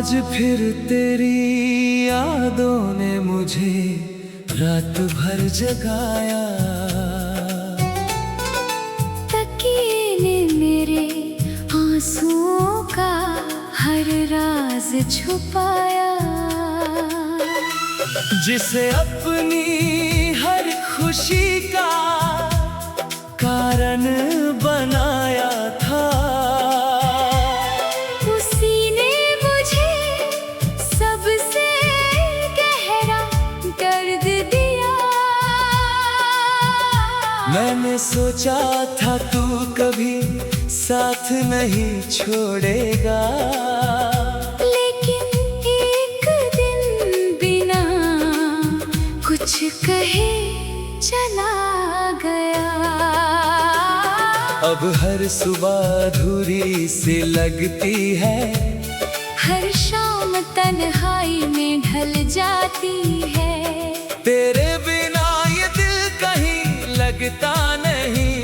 आज फिर तेरी यादों ने मुझे रात भर जगाया। तकिए ने मेरे आंसुओं का हर राज छुपाया। जिसे अपनी हर खुशी का कारण बनाया था, उसी ने मुझे सबसे गहरा दर्द दिया। मैंने सोचा था तू कभी साथ नहीं छोड़ेगा, लेकिन एक दिन बिना कुछ कहे चला गया। अब हर सुबह अधूरी सी लगती है, हर शाम तन्हाई में ढल जाती है। तेरे बिना ये दिल कहीं लगता नहीं।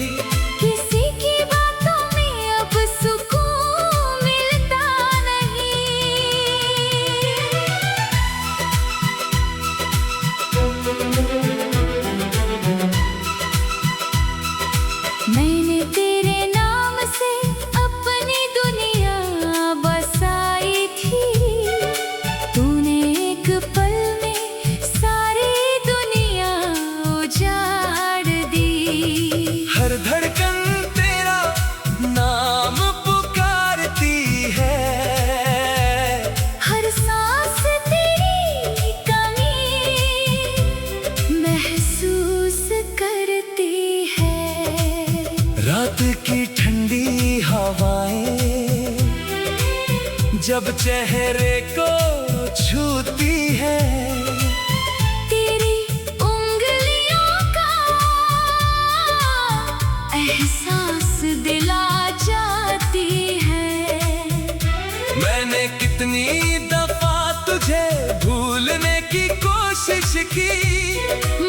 किसी की बातों में अब सुकून मिलता नहीं। मैंने तेरे नाम से अपनी दुनिया बसाई थी। तूने एक पल में सारी दुनिया उजाड़ दी। हर धड़कन तेरा नाम पुकारती है, हर सांस तेरी कमी महसूस करती है। रात की ठंडी हवाएं जब चेहरे को छूती है, तेरी उंगलियों का एहसास दिला जाती है। मैंने कितनी दफा तुझे भूलने की कोशिश की,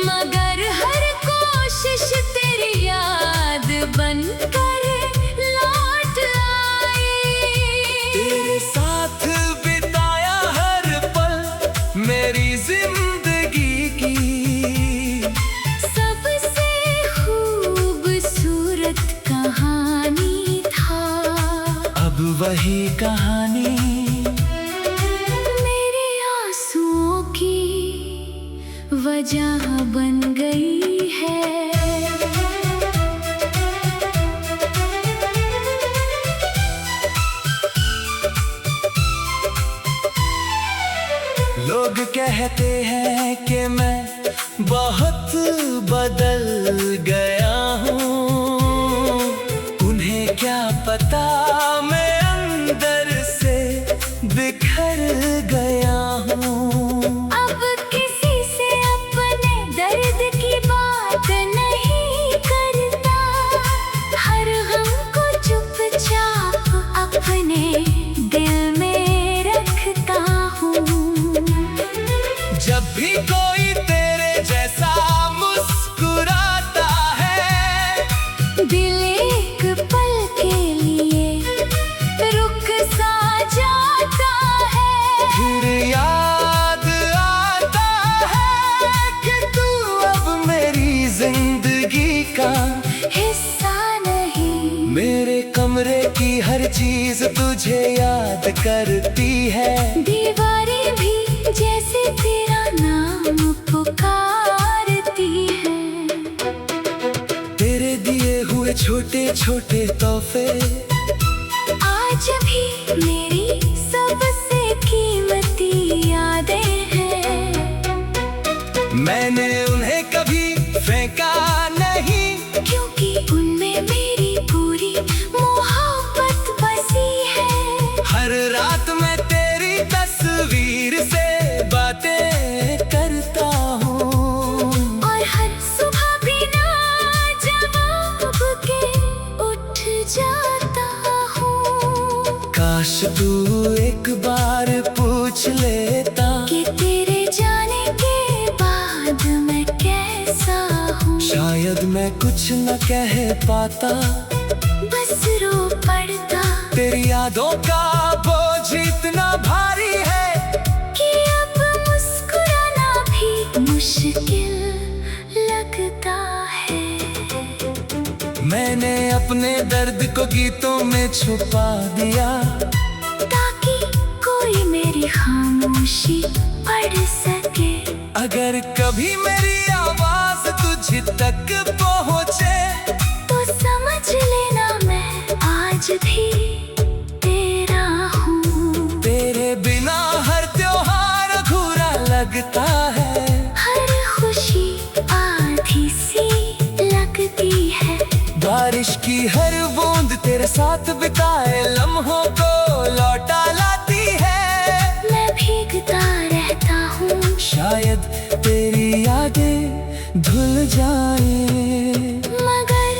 मगर हर कोशिश तेरी याद बनकर लौट आई। तेरे साथ बिताया हर पल मेरी जिंदगी की सबसे खूबसूरत कहानी था। अब वही कहानी मेरे आंसुओं की वजह बन गई है। लोग कहते हैं कि मैं बहुत बदल गया हूँ, उन्हें क्या पता मैं अंदर से बिखर गया हूँ। अब किसी से अपने दर्द की बात नहीं करता, हर गम को चुपचाप अपने दिल में रखता हूँ। जब भी कोई तेरे जैसा मुस्कुराता है, दिल एक पल के लिए रुक सा जाता है। फिर याद आता है कि तू अब मेरी जिंदगी का हिस्सा नहीं। मेरे कमरे की हर चीज तुझे याद करती है, दीवारें भी जैसे तेरा नाम पुकारती है। तेरे दिए हुए छोटे छोटे तोहफे आज भी मेरी सबसे कीमती यादें हैं। मैंने उन्हें कभी फेंका नहीं, क्योंकि उनमें मेरी पूरी मोहब्बत बसी है। हर रात मैं तेरी तस्वीर से बातें करता हूँ, और हर सुबह बिना जवाब के उठ जाता हूँ। काश तू एक बार पूछ लेता कि तेरे जाने के बाद मैं कैसा हूँ। शायद मैं कुछ न कह पाता, बस रो पड़ता तेरी यादों का बोझ इतना भारी है कि अब मुस्कुराना भी मुश्किल लगता है। मैंने अपने दर्द को गीतों में छुपा दिया ताकि कोई मेरी खामोशी पढ़ सके। अगर कभी मेरी आवाज तुझ तक पहुँचे तो समझ लेना मैं आज भी तेरा हूँ। तेरे बिना हर त्योहार अधूरा लगता है, हर खुशी आधी सी लगती है। बारिश की हर बूंद तेरे साथ बिताए लम्हों को लौटा लाती है। मैं भीगता रहता हूँ, शायद तेरी यादें धुल जाए, मगर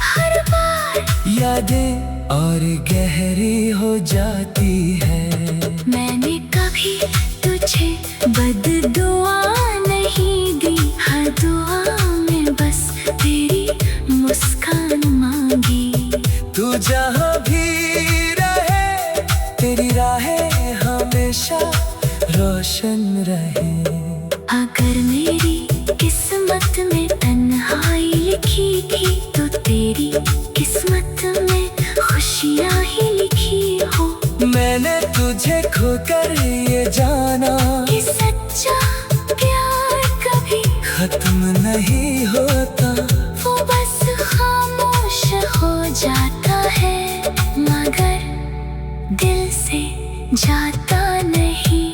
हर बार यादें और गहरी हो जाती है। मैंने कभी तुझे बद्दुआ नहीं दी, हर दुआ में बस तेरी मुस्कान मांगी। तू जहाँ भी रहे तेरी राहें हमेशा रोशन रहे। अगर मेरी किस्मत में तन्हाई लिखी थी तो तेरी किस्मत में खुशियाँ ही लिखी हो। मैंने तुझे खोकर ये जाना कि सच्चा प्यार कभी खत्म नहीं होता। वो बस खामोश हो जाता है, मगर दिल से जाता नहीं।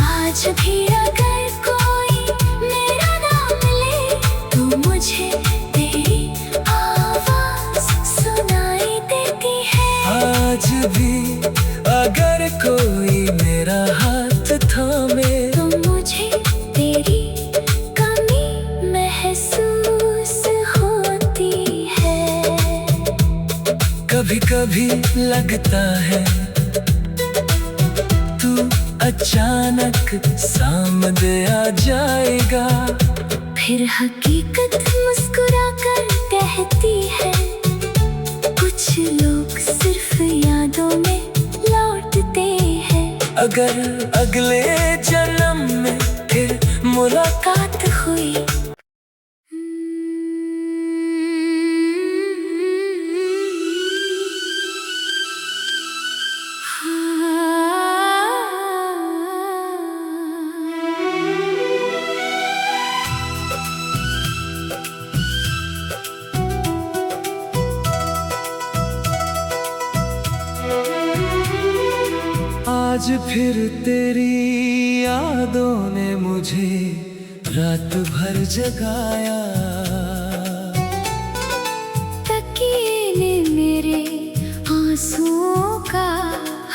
आज भी अगर कोई मेरा नाम ले तो मुझे तेरी आवाज सुनाई देती है। आज भी अगर कोई मेरा हाथ थामे तो मुझे तेरी कमी महसूस होती है। कभी कभी लगता है तू अचानक सामने आ जाएगा। फिर हकीकत मुस्कुरा कर कहती है, कुछ लोग सिर्फ यादों में लौटते हैं। अगर अगले जन्म में फिर मुलाकात हुई आज फिर तेरी यादों ने मुझे रात भर जगाया। तकिए ने मेरे आंसुओं का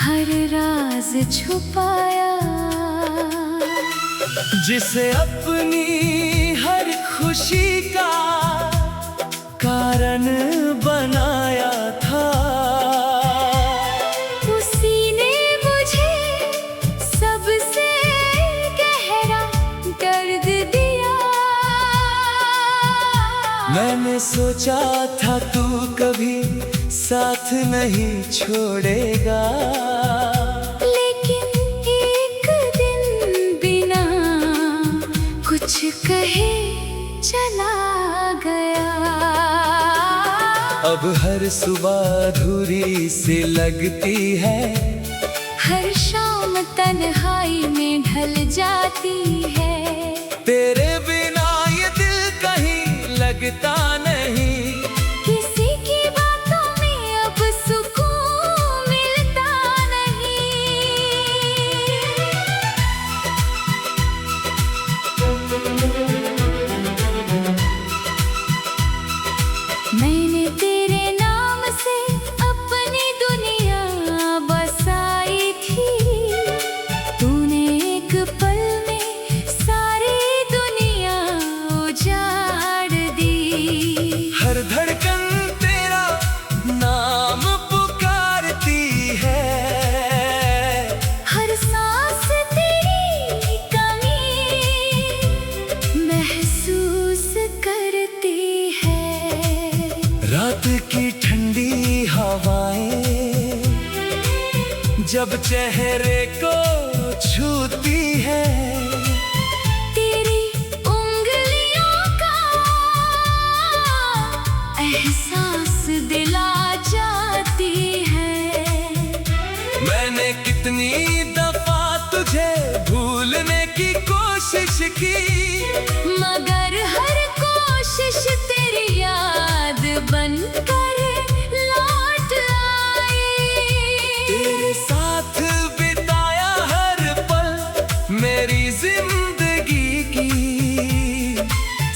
हर राज छुपाया। जिसे अपनी हर खुशी का कारण बनाया था, उसी ने मुझे सबसे गहरा दर्द दिया। मैंने सोचा था तू कभी साथ नहीं छोड़ेगा, लेकिन एक दिन बिना कुछ कहे चला गया। अब हर सुबह अधूरी सी लगती है, हर शाम तन्हाई में ढल जाती है। तेरे बिना ये दिल कहीं लगता नहीं। किसी की बातों में अब सुकून मिलता नहीं। मैंने तेरे नाम से अपनी दुनिया बसाई थी। तूने एक पल में सारी दुनिया उजाड़ दी। जब चेहरे को छूती है, तेरी उंगलियों का एहसास दिला जाती है। मैंने कितनी दफा तुझे भूलने की कोशिश की, मगर हर कोशिश तेरी याद बनकर लौट आई। तेरे साथ बिताया हर पल मेरी जिंदगी की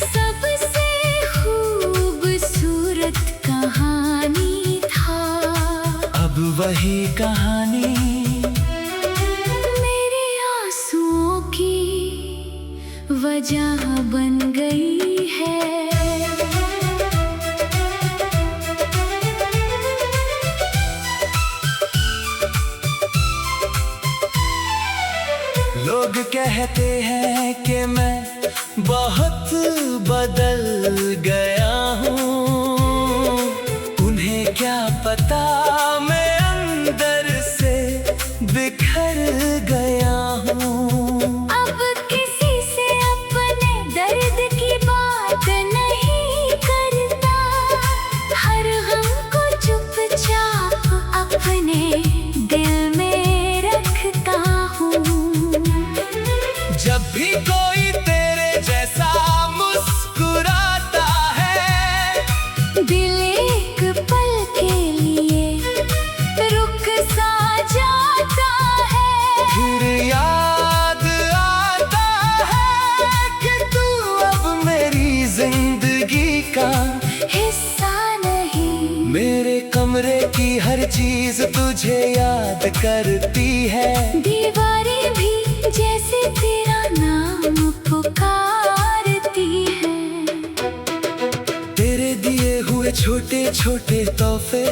सबसे खूबसूरत कहानी था। अब वही कहानी मेरे आंसुओं की वजह बन गई है। लोग कहते हैं कि मैं बहुत बदल गया हूँ, उन्हें क्या पता मैं अंदर से बिखर गया हूँ। अब किसी से अपने दर्द की बात नहीं करता, हर गम को चुपचाप अपने दिल में रखता हूँ। जब भी कोई तेरे जैसा मुस्कुराता है, दिल एक पल के लिए रुक सा जाता है। फिर याद आता है कि तू अब मेरी जिंदगी का हिस्सा नहीं। मेरे कमरे की हर चीज तुझे याद करती है, दीवारें भी जैसे तेरा नाम पुकारती है। तेरे दिए हुए छोटे छोटे तोहफे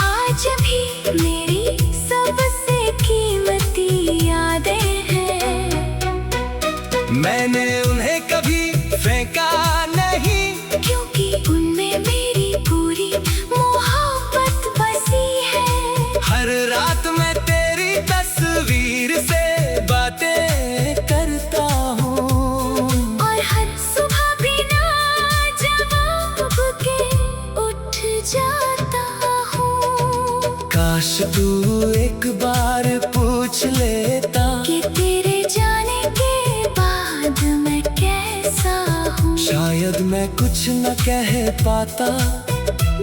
आज भी मेरी सबसे कीमती यादें हैं। मैंने उन्हें कभी फेंका नहीं, क्योंकि उनमें मेरी पूरी मोहब्बत बसी है। हर रात मैं तेरी तस्वीर से बातें करता हूँ, और हर सुबह बिना जवाब के उठ जाता हूँ। काश तू एक बार पूछ लेता कि तेरे जाने के बाद मैं कैसा हूँ। शायद मैं कुछ न कह पाता,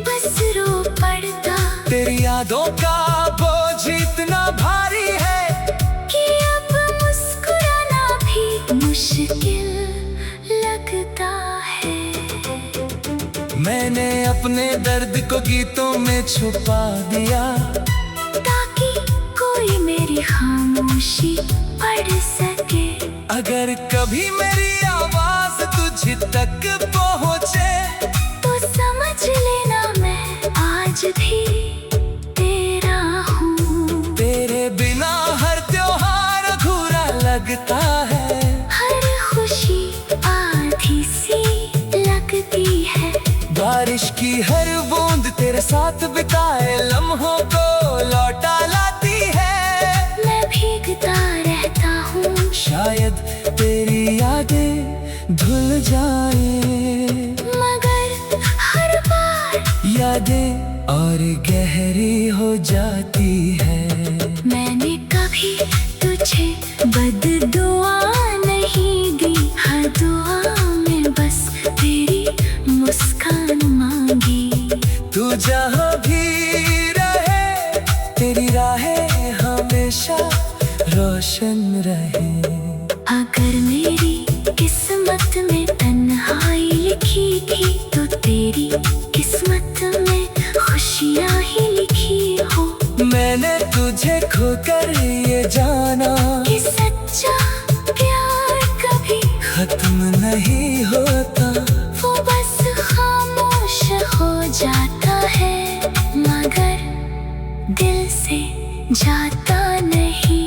बस रो पड़ता तेरी यादों का बोझ इतना भारी है कि अब मुस्कुराना भी मुश्किल लगता है। मैंने अपने दर्द को गीतों में छुपा दिया, ताकि कोई मेरी खामोशी पढ़ सके। अगर कभी मेरी आवाज तुझ तक पहुँचे, तो समझ लेना मैं आज भी तेरा हूँ। तेरे बिना हर त्योहार अधूरा लगता है, हर खुशी आधी सी लगती है। बारिश की हर बूंद तेरे साथ बिताए लम्हों को लौटा लाती है। मैं भीगता रहता हूँ, शायद तेरी यादें धुल जाए, मगर हर बार यादें और गहरी हो जाती है। मैंने कभी तुझे बददुआ नहीं दी, हर दुआ में बस तेरी मुस्कान मांगी। तू जहाँ भी रहे, तेरी राहें हमेशा रोशन रहे। अगर मेरी किस्मत में तन्हाई लिखी थी, तो तेरी किस्मत में खुशियाँ ही लिखी हो। मैंने तुझे खोकर ये जाना कि सच्चा प्यार कभी खत्म नहीं होता, वो बस खामोश हो जाता है, मगर दिल से जाता नहीं।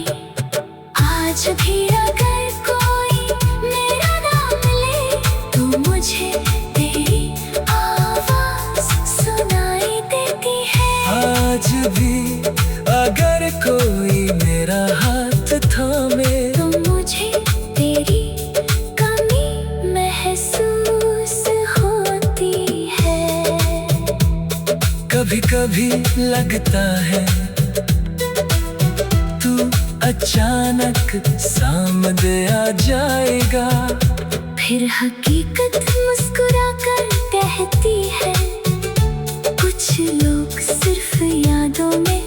आज भी अगर कोई मेरा नाम ले, तो मुझे तेरी आवाज सुनाई देती है। आज भी अगर कभी कभी लगता है तू अचानक सामने आ जाएगा, फिर हकीकत मुस्कुरा कर कहती है, कुछ लोग सिर्फ यादों में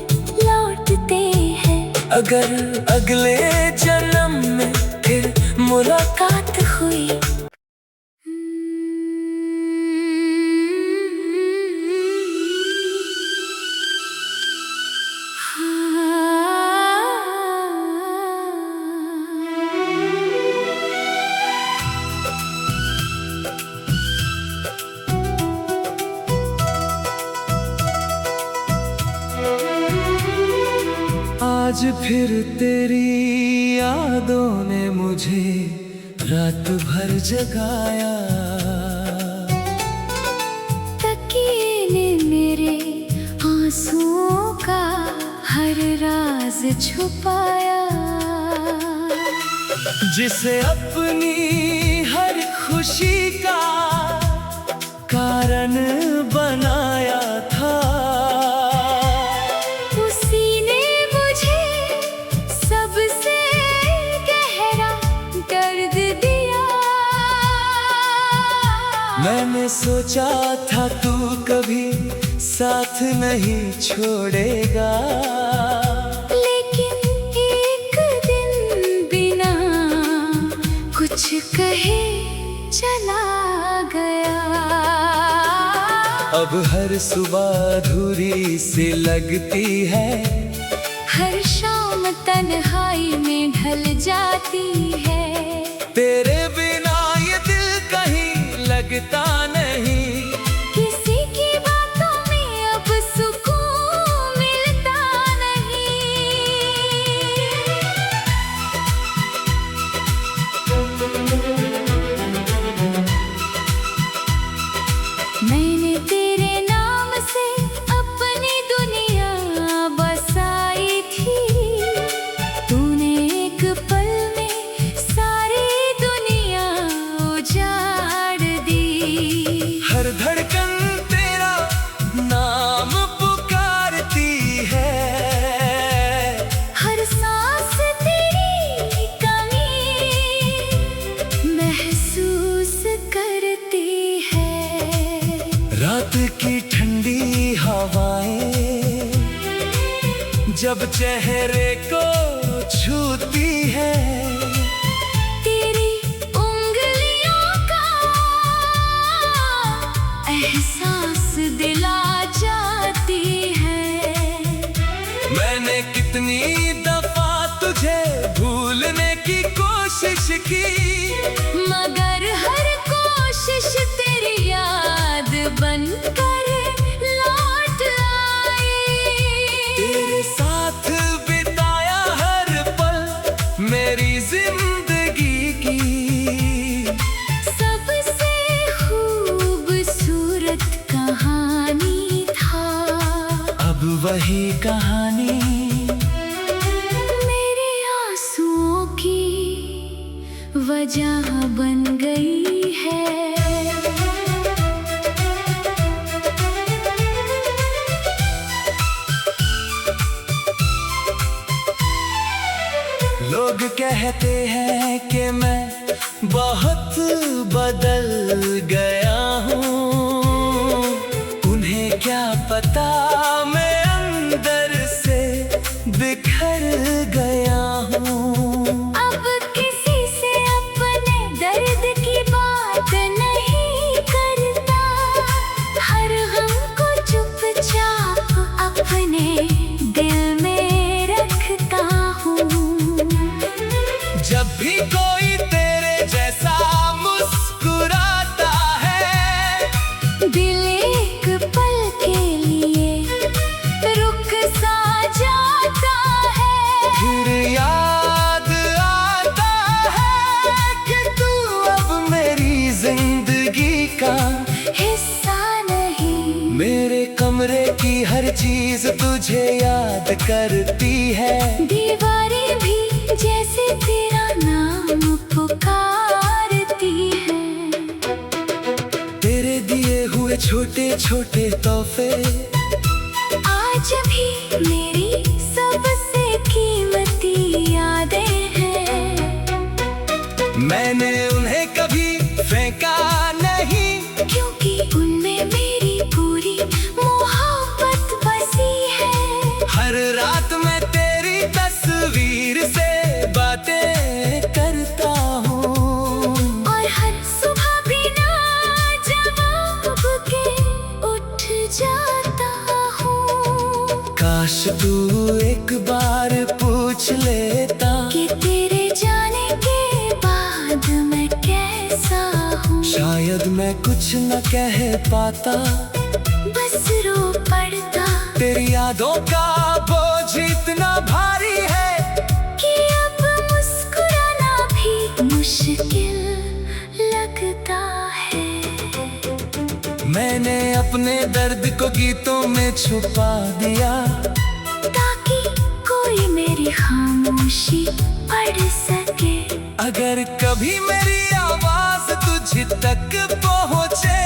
लौटते हैं। अगर अगले जन्म में फिर मुलाकात हुई आज फिर तेरी यादों ने मुझे रात भर जगाया, तकिए ने मेरे आंसुओं का हर राज छुपाया। जिसे अपनी हर खुशी का कारण बनाया था, उसी ने मुझे सबसे गहरा दर्द दिया। मैंने सोचा था तू कभी साथ नहीं छोड़ेगा, लेकिन एक दिन बिना कुछ कहे चला गया। अब हर सुबह अधूरी सी लगती है, हर शाम तन्हाई में ढल जाती है। तेरे बिना ये दिल कहीं लगता नहीं, किसी की बातों में अब सुकून मिलता नहीं। मैंने तेरे नाम से अपनी दुनिया बसाई थी, तूने एक पल में सारी दुनिया उजाड़ दी। हर धड़कन तेरा नाम पुकारती है, हर सांस तेरी कमी महसूस करती है। रात की ठंडी हवाएं जब चेहरे को छूती है, तेरी उंगलियों का एहसास दिला जाती है। मैंने कितनी दफा तुझे भूलने की कोशिश की, मगर हर कोशिश तेरी याद बनकर लौट आई। तेरे साथ बिताया हर पल मेरी जिंदगी की सबसे खूबसूरत कहानी था। अब वही कहानी मेरे आंसुओं की वजह बन गई है। लोग कहते हैं कि मैं बहुत बदल गया हूँ, उन्हें क्या पता मैं अंदर से बिखर गया हूँ। अब किसी से अपने दर्द की बात नहीं करता, हर गम को चुपचाप अपने दिल में रखता हूँ। जब भी कोई तेरे जैसा मुस्कुराता है, दिल एक पल के लिए रुक सा जाता है। फिर याद आता है कि तू अब मेरी जिंदगी का हिस्सा नहीं। मेरे कमरे की हर चीज तुझे याद करती है, दीवारें भी जैसे तेरा नाम पुकारती है। तेरे दिए हुए छोटे छोटे तोहफे आज भी मेरी सबसे कीमती यादें हैं। मैंने उन्हें कभी फेंका नहीं, क्योंकि उनमें मेरी पूरी मोहब्बत बसी है। हर रात मैं तेरी तस्वीर से बातें करता हूँ, और हर सुबह बिना जवाब के उठ जाता हूँ। काश तू एक बार पूछ लेता कि तेरे जाने के बाद मैं कैसा हूँ। शायद मैं कुछ न कह पाता, बस रो पड़ता तेरी यादों का बोझ इतना भारी है कि अब मुस्कुराना भी मुश्किल लगता है। मैंने अपने दर्द को गीतों में छुपा दिया, ताकि कोई मेरी खामोशी पढ़ सके। अगर कभी मेरी आवाज तुझ तक पहुँचे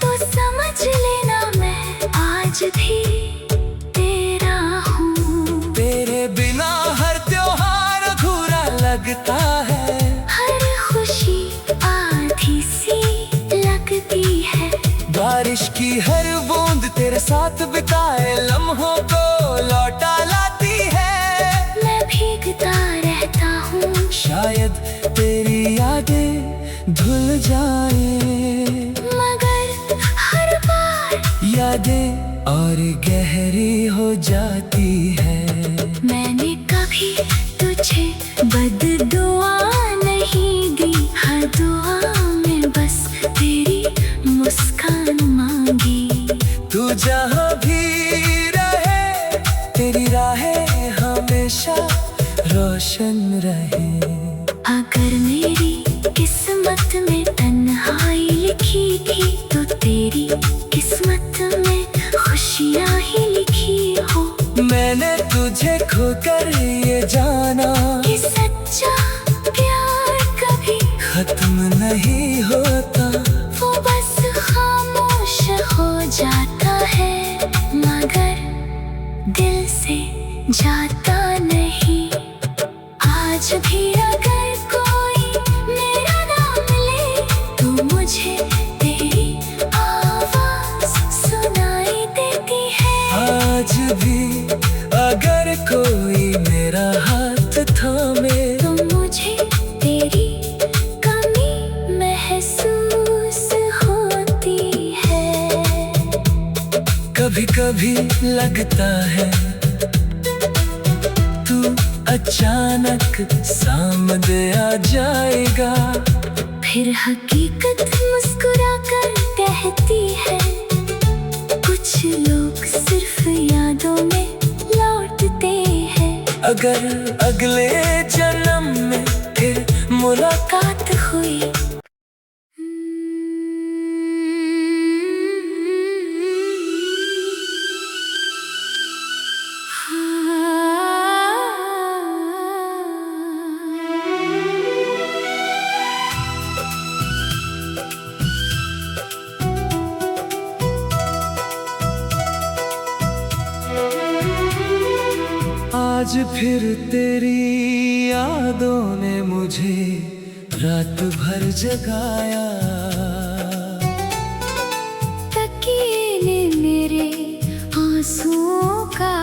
तो समझ लेना मैं आज भी तेरा हूँ। तेरे बिना हर त्योहार अधूरा लगता है, हर खुशी आधी सी लगती है। बारिश की हर बूंद तेरे साथ बिताए लम्हों को लौटा लाती है। मैं भीगता रहता हूँ, शायद तेरी यादें धुल जाए, मगर हर बार यादें और गहरी हो जाती है। मैंने कभी तुझे बददुआ नहीं दी, हर दुआ में बस तेरी मुस्कान मांगी। तू जहाँ भी रहे तेरी राहें हमेशा रोशन रहे। अगर मेरी किस्मत में तन्हाई लिखी थी तो तेरी किस्मत में खुशियाँ ही लिखी हो। मैंने तुझे खोकर ये जाना कि सच्चा प्यार कभी खत्म नहीं होता, वो बस खामोश हो जाता है, मगर दिल से जाता नहीं। आज भी अगर कोई मेरा नाम ले तो मुझे तेरी आवाज सुनाई देती है। आज भी अगर कोई मेरा हाथ थामे तो मुझे तेरी कमी महसूस होती है। कभी कभी लगता है तू अचानक सामने आ जाएगा, फिर हकीकत मुस्कुरा कर कहती है। कुछ लोग सिर्फ यादों में लौटते हैं। अगर अगले जन्म में फिर मुलाकात हुई आज फिर तेरी यादों ने मुझे रात भर जगाया। तकिए ने मेरे आंसुओं का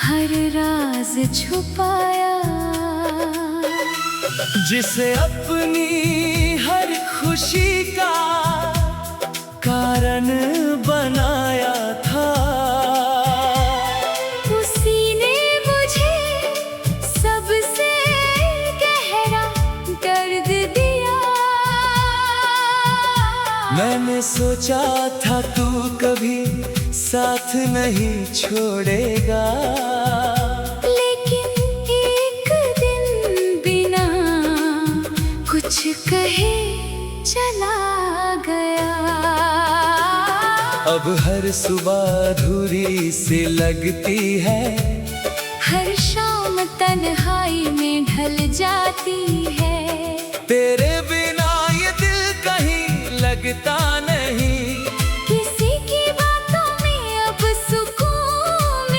हर राज छुपाया। जिसे अपनी हर खुशी का कारण बनाया था, उसी ने मुझे सबसे गहरा दर्द दिया। मैंने सोचा था तू कभी साथ नहीं छोड़ेगा, लेकिन एक दिन बिना कुछ कहे चला गया। अब हर सुबह अधूरी सी लगती है, हर शाम तन्हाई में ढल जाती है। तेरे बिना ये दिल कहीं लगता नहीं। किसी की बातों में अब सुकून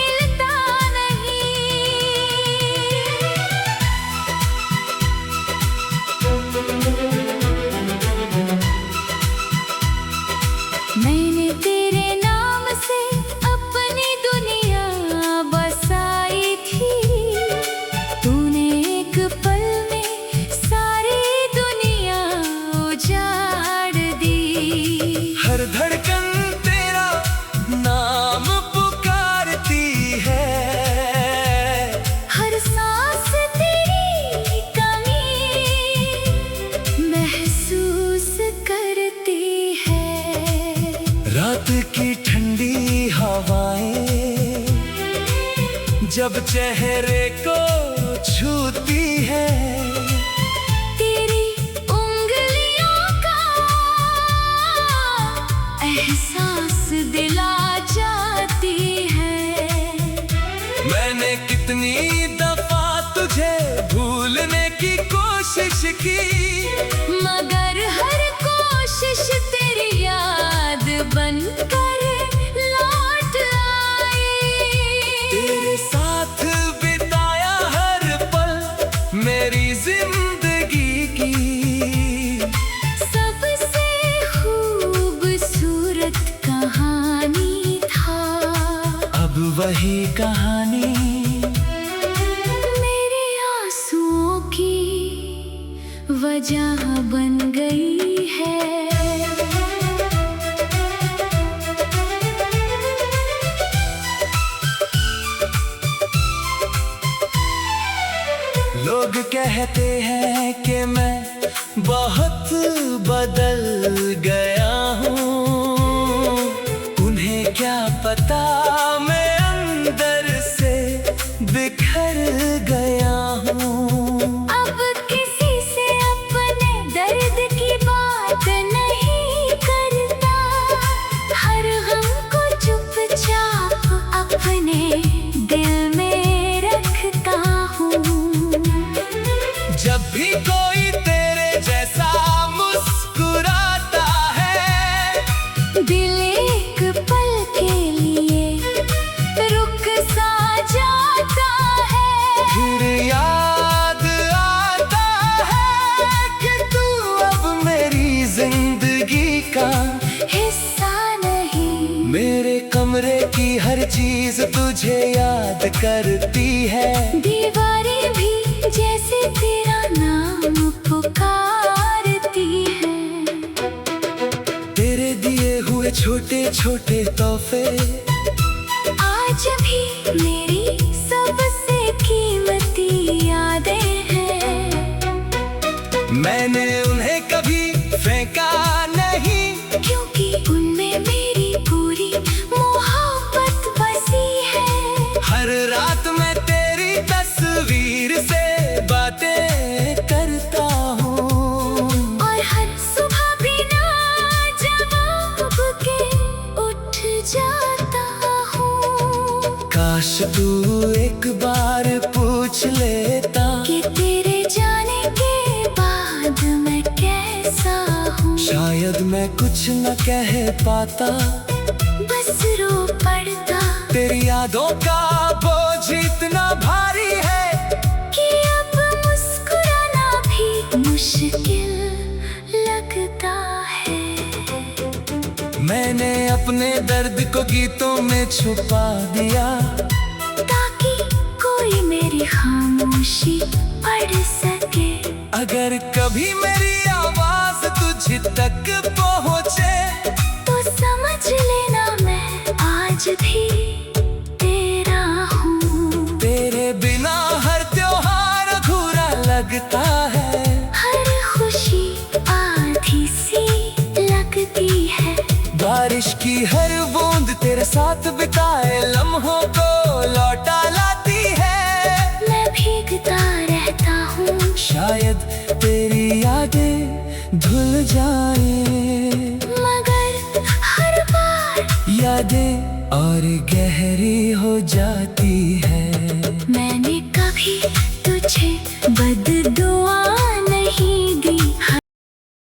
जब चेहरे को छूती है, तेरी उंगलियों का एहसास दिला जाती है। मैंने कितनी दफा तुझे भूलने की कोशिश की, मगर हर कोशिश तेरी याद बनकर लौट आई। तेरे साथ बिताया हर पल मेरी जिंदगी की सबसे खूबसूरत कहानी था। अब वही कहानी मेरे आंसुओं की वजह बन गई है। लोग कहते हैं कि मैं बहुत बदल गया हूँ, उन्हें क्या पता मैं अंदर से बिखर गया हूँ। अब किसी से अपने दर्द की बात नहीं करता, हर गम को चुपचाप अपने दिल में रखता हूँ। जब भी कोई तेरे जैसा मुस्कुराता है, दिल एक पल के लिए रुक सा जाता है। फिर याद आता है कि तू अब मेरी जिंदगी का हिस्सा नहीं। मेरे कमरे की हर चीज तुझे याद करती है, दीवारें भी जैसे तेरा नाम पुकारती है। तेरे दिए हुए छोटे छोटे तोहफे आज भी मेरी सबसे कीमती यादें हैं। मैंने उन्हें कभी फेंका नहीं, क्योंकि उनमें मेरी पूरी मोहब्बत बसी है। हर रात मैं तेरी तस्वीर से बातें करता हूँ, और हर सुबह बिना जवाब के उठ जाता हूँ। काश तू एक बार पूछ लेता कि तेरे जाने के बाद मैं कैसा हूँ। शायद मैं कुछ न कह पाता, बस रो पड़ता तेरी यादों का बोझ इतना भारी है कि अब मुस्कुराना भी मुश्किल लगता है। मैंने अपने दर्द को गीतों में छुपा दिया, ताकि कोई मेरी खामोशी पढ़ सके। अगर कभी मेरी आवाज तुझ तक पहुँचे, तो समझ लेना मैं आज भी तेरा हूँ। तेरे बिना हर त्योहार अधूरा लगता है, हर खुशी आधी सी लगती है। बारिश की हर बूंद तेरे साथ बिताए लम्हों को लौटा लाती है। मैं भीगता रहता हूँ, शायद तेरी यादें धुल जाए, मगर हर बार यादें और गहरी हो जाती है। मैंने कभी तुझे